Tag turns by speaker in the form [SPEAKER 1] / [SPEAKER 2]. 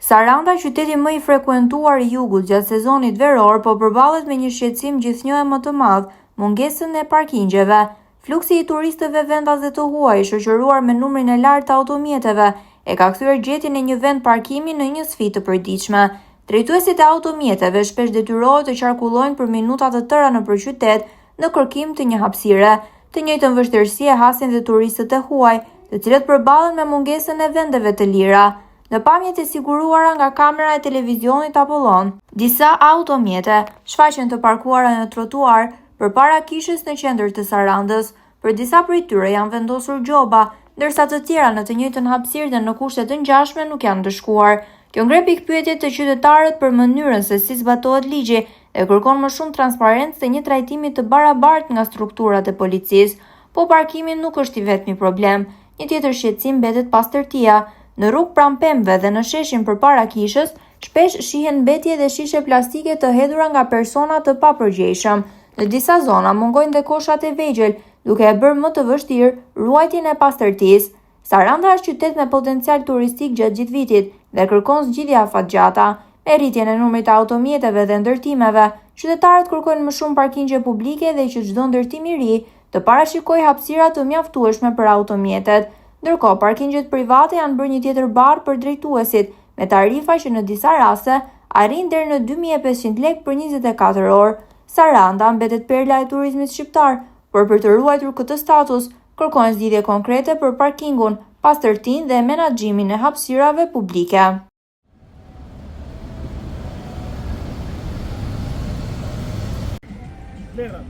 [SPEAKER 1] Saranda, qyteti më i frekuentuar i jugut gjatë sezonit veror, po përballet me një shqetësim gjithnjë më të madh, mungesën e parkingjeve. Fluksi i turistëve vendas të huaj, shoqëruar me numrin e lartë të automjeteve, e ka kthyer gjetjen e një vend parkimi në një sfidë të përditshme. Drejtuesit e automjeteve shpesh detyrohen të qarkullojnë për minuta të tëra nëpër qytet në kërkim të një hapësire. Të njëjtën vështirësi e hasin dhe turistët e huaj, të cilët përballen me mungesën e vendeve të lira. Në pamjet e siguruara nga kamera e televizionit Apollon, disa automjete shfaqen të parkuara në trotuar përpara kishës në qendër të Sarandës. Për disa prej tyre janë vendosur gjoba, ndërsa të tjera në të njëjtën hapësirë dhe në kushte të ngjashme nuk janë dëshkuar. Kjo ngre pikpyetje të qytetarët për mënyrën se si zbatohet ligji dhe kërkon më shumë transparencë dhe një trajtimi të barabartë nga strukturat e policisë. Po parkimi nuk është i vetmi problem. Një tjetër shqetësim mbetet pastërtia. Në rrugë pranë pemëve dhe në sheshin përpara kishës, shpesh shihen mbetje dhe shishe plastike të hedhura nga persona të papërgjegjshëm. Në disa zona mungojnë dhe koshat e vegjël, duke e bërë më të vështirë ruajtjen e pastërtisë. Saranda është qytet me potencial turistik gjatë gjithë vitit dhe kërkon zgjidhje afatgjata. Me rritjen e numrit të automjeteve dhe ndërtimeve, qytetarët kërkojnë më shumë parkingje publike dhe që çdo ndërtim i ri të parashikojë hapësira të mjaftueshme për automjetet. Ndërkohë, parkingjet private janë bërë një tjetër barë për drejtuesit, me tarifa që në disa raste arrin deri në 2500 lekë për 24 orë. Saranda mbetet perla e turizmit shqiptar, por për të ruajtur këtë status, kërkojnë zgjidhje konkrete për parkingun, pastërtinë dhe menaxhimin e hapësirave publike.
[SPEAKER 2] Lera.